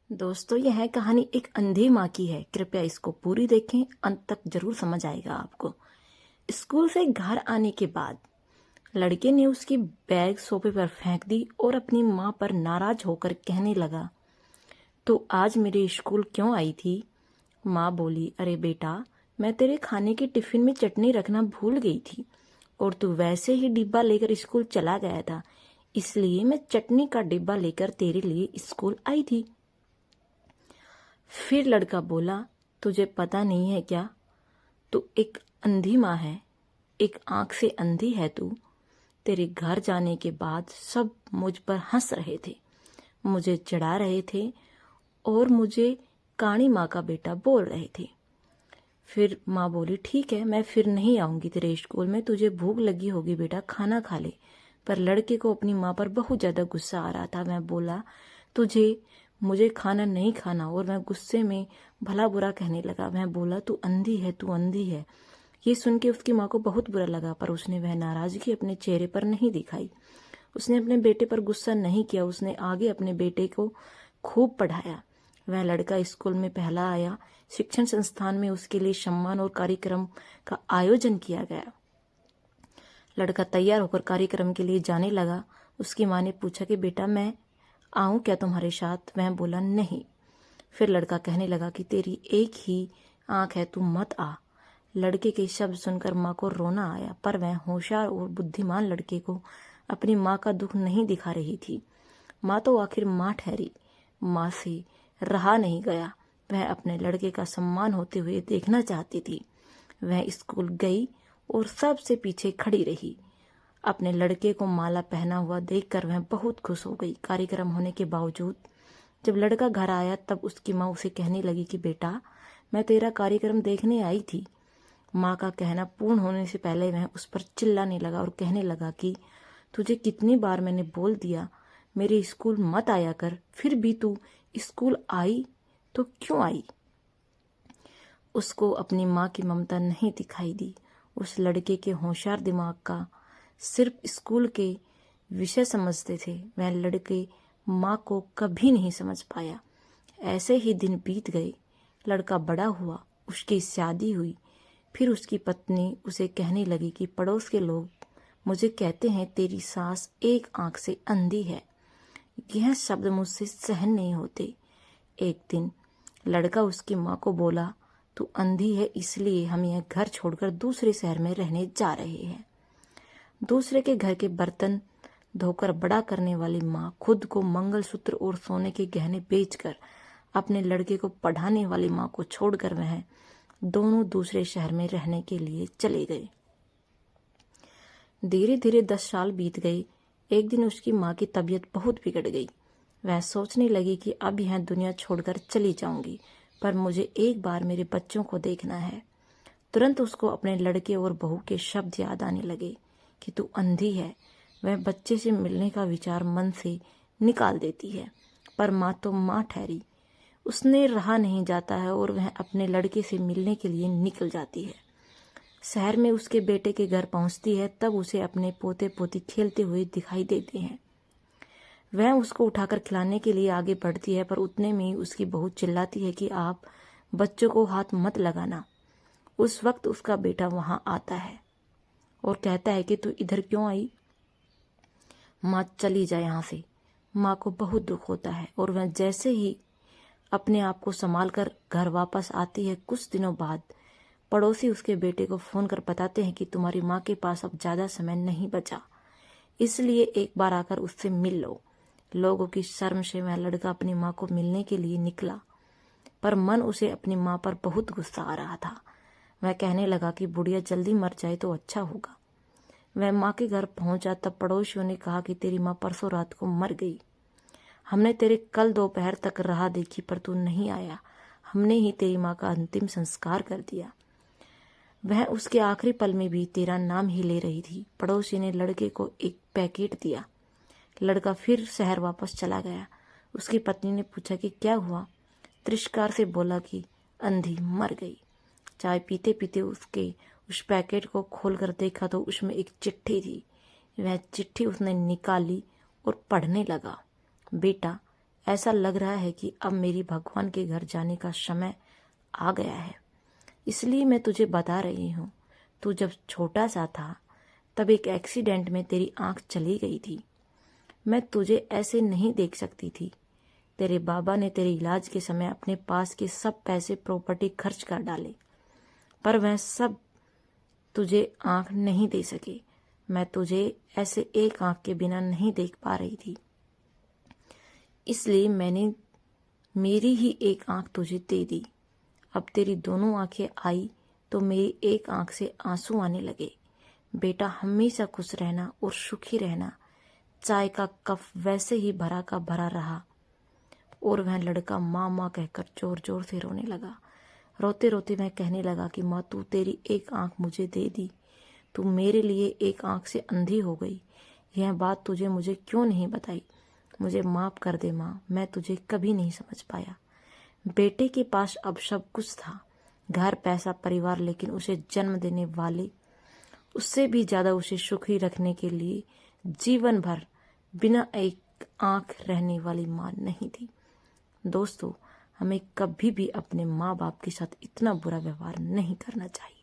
दोस्तों, यह कहानी एक अंधी माँ की है। कृपया इसको पूरी देखें, अंत तक जरूर समझ आएगा आपको। स्कूल से घर आने के बाद लड़के ने उसकी बैग सोफे पर फेंक दी और अपनी माँ पर नाराज होकर कहने लगा, तो आज मेरे स्कूल क्यों आई थी? माँ बोली, अरे बेटा, मैं तेरे खाने के टिफिन में चटनी रखना भूल गई थी और तू वैसे ही डिब्बा लेकर स्कूल चला गया था, इसलिए मैं चटनी का डिब्बा लेकर तेरे लिए स्कूल आई थी। फिर लड़का बोला, तुझे पता नहीं है क्या? तू एक अंधी माँ है, एक आंख से अंधी है तू। तेरे घर जाने के बाद सब मुझ पर हंस रहे थे, मुझे चिढ़ा रहे थे और मुझे काणी माँ का बेटा बोल रहे थे। फिर माँ बोली, ठीक है, मैं फिर नहीं आऊंगी तेरे स्कूल में। तुझे भूख लगी होगी बेटा, खाना खा ले। पर लड़के को अपनी माँ पर बहुत ज्यादा गुस्सा आ रहा था। मैं बोला, मुझे खाना नहीं खाना, और मैं गुस्से में भला बुरा कहने लगा। मैं बोला, तू अंधी है, तू अंधी है। ये सुन के उसकी माँ को बहुत बुरा लगा, पर उसने वह नाराजगी अपने चेहरे पर नहीं दिखाई। उसने अपने बेटे पर गुस्सा नहीं किया। उसने आगे अपने बेटे को खूब पढ़ाया। वह लड़का स्कूल में पहला आया। शिक्षण संस्थान में उसके लिए सम्मान और कार्यक्रम का आयोजन किया गया। लड़का तैयार होकर कार्यक्रम के लिए जाने लगा। उसकी माँ ने पूछा कि बेटा, मैं आऊं क्या तुम्हारे साथ? वह बोला, नहीं। फिर लड़का कहने लगा कि तेरी एक ही आंख है, तू मत आ। लड़के के शब्द सुनकर माँ को रोना आया, पर वह होशियार और बुद्धिमान लड़के को अपनी माँ का दुख नहीं दिखा रही थी। माँ तो आखिर माँ ठहरी। माँ से रहा नहीं गया। वह अपने लड़के का सम्मान होते हुए देखना चाहती थी। वह स्कूल गई और सबसे पीछे खड़ी रही। अपने लड़के को माला पहना हुआ देखकर वह बहुत खुश हो गई। कार्यक्रम होने के बावजूद जब लड़का घर आया तब उसकी माँ उसे कहने लगी कि बेटा, मैं तेरा कार्यक्रम देखने आई थी। माँ का कहना पूर्ण होने से पहले वह उस पर चिल्लाने लगा और कहने लगा कि तुझे कितनी बार मैंने बोल दिया मेरे स्कूल मत आया कर, फिर भी तू स्कूल आई तो क्यों आई? उसको अपनी माँ की ममता नहीं दिखाई दी। उस लड़के के होशियार दिमाग का सिर्फ स्कूल के विषय समझते थे। वह लड़के माँ को कभी नहीं समझ पाया। ऐसे ही दिन बीत गए। लड़का बड़ा हुआ, उसकी शादी हुई। फिर उसकी पत्नी उसे कहने लगी कि पड़ोस के लोग मुझे कहते हैं तेरी सास एक आंख से अंधी है। यह शब्द मुझसे सहन नहीं होते। एक दिन लड़का उसकी माँ को बोला, तू अंधी है इसलिए हम यह घर छोड़कर दूसरे शहर में रहने जा रहे हैं। दूसरे के घर के बर्तन धोकर बड़ा करने वाली माँ खुद को मंगलसूत्र और सोने के गहने बेचकर अपने लड़के को पढ़ाने वाली माँ को छोड़कर वह दोनों दूसरे शहर में रहने के लिए चले गए। धीरे धीरे 10 साल बीत गए। एक दिन उसकी माँ की तबीयत बहुत बिगड़ गई। वह सोचने लगी कि अब यह दुनिया छोड़कर चली जाऊंगी, पर मुझे एक बार मेरे बच्चों को देखना है। तुरंत उसको अपने लड़के और बहू के शब्द याद आने लगे कि तू अंधी है। वह बच्चे से मिलने का विचार मन से निकाल देती है, पर माँ तो माँ ठहरी। उसने रहा नहीं जाता है और वह अपने लड़के से मिलने के लिए निकल जाती है। शहर में उसके बेटे के घर पहुंचती है तब उसे अपने पोते पोती खेलते हुए दिखाई देते हैं। वह उसको उठाकर खिलाने के लिए आगे बढ़ती है, पर उतने में ही उसकी बहू चिल्लाती है कि आप बच्चों को हाथ मत लगाना। उस वक्त उसका बेटा वहां आता है और कहता है कि तू इधर क्यों आई? माँ चली जा यहाँ से। माँ को बहुत दुख होता है और वह जैसे ही अपने आप को संभाल कर घर वापस आती है, कुछ दिनों बाद पड़ोसी उसके बेटे को फोन कर बताते हैं कि तुम्हारी माँ के पास अब ज्यादा समय नहीं बचा, इसलिए एक बार आकर उससे मिल लो। लोगों की शर्म से वह लड़का अपनी माँ को मिलने के लिए निकला, पर मन उसे अपनी माँ पर बहुत गुस्सा आ रहा था। वह कहने लगा कि बुढ़िया जल्दी मर जाए तो अच्छा होगा। वह माँ के घर पहुंचा तब पड़ोसियों ने कहा कि तेरी माँ परसों रात को मर गई। हमने तेरे कल दोपहर तक राह देखी पर तू नहीं आया। हमने ही तेरी माँ का अंतिम संस्कार कर दिया। वह उसके आखिरी पल में भी तेरा नाम ही ले रही थी। पड़ोसी ने लड़के को एक पैकेट दिया। लड़का फिर शहर वापस चला गया। उसकी पत्नी ने पूछा कि क्या हुआ? तिरस्कार से बोला कि अंधी मर गई। चाय पीते पीते उसके उस पैकेट को खोलकर देखा तो उसमें एक चिट्ठी थी। वह चिट्ठी उसने निकाली और पढ़ने लगा। बेटा, ऐसा लग रहा है कि अब मेरी भगवान के घर जाने का समय आ गया है। इसलिए मैं तुझे बता रही हूँ, तू जब छोटा सा था तब एक एक्सीडेंट में तेरी आंख चली गई थी। मैं तुझे ऐसे नहीं देख सकती थी। तेरे बाबा ने तेरे इलाज के समय अपने पास के सब पैसे प्रॉपर्टी खर्च कर डाले, पर वह सब तुझे आंख नहीं दे सके। मैं तुझे ऐसे एक आंख के बिना नहीं देख पा रही थी, इसलिए मैंने मेरी ही एक आंख तुझे दे दी। अब तेरी दोनों आंखें आई तो मेरी एक आंख से आंसू आने लगे। बेटा, हमेशा खुश रहना और सुखी रहना। चाय का कप वैसे ही भरा का भरा रहा और वह लड़का माँ माँ कहकर जोर जोर से रोने लगा। रोते रोते मैं कहने लगा कि माँ, तू तेरी एक आंख मुझे दे दी, तू मेरे लिए एक आंख से अंधी हो गई। यह बात तुझे मुझे क्यों नहीं बताई? मुझे माफ कर दे माँ, मैं तुझे कभी नहीं समझ पाया। बेटे के पास अब सब कुछ था, घर, पैसा, परिवार, लेकिन उसे जन्म देने वाले उससे भी ज्यादा उसे सुखी रखने के लिए जीवन भर बिना एक आंख रहने वाली माँ नहीं थी। दोस्तों, हमें कभी भी अपने माँ बाप के साथ इतना बुरा व्यवहार नहीं करना चाहिए।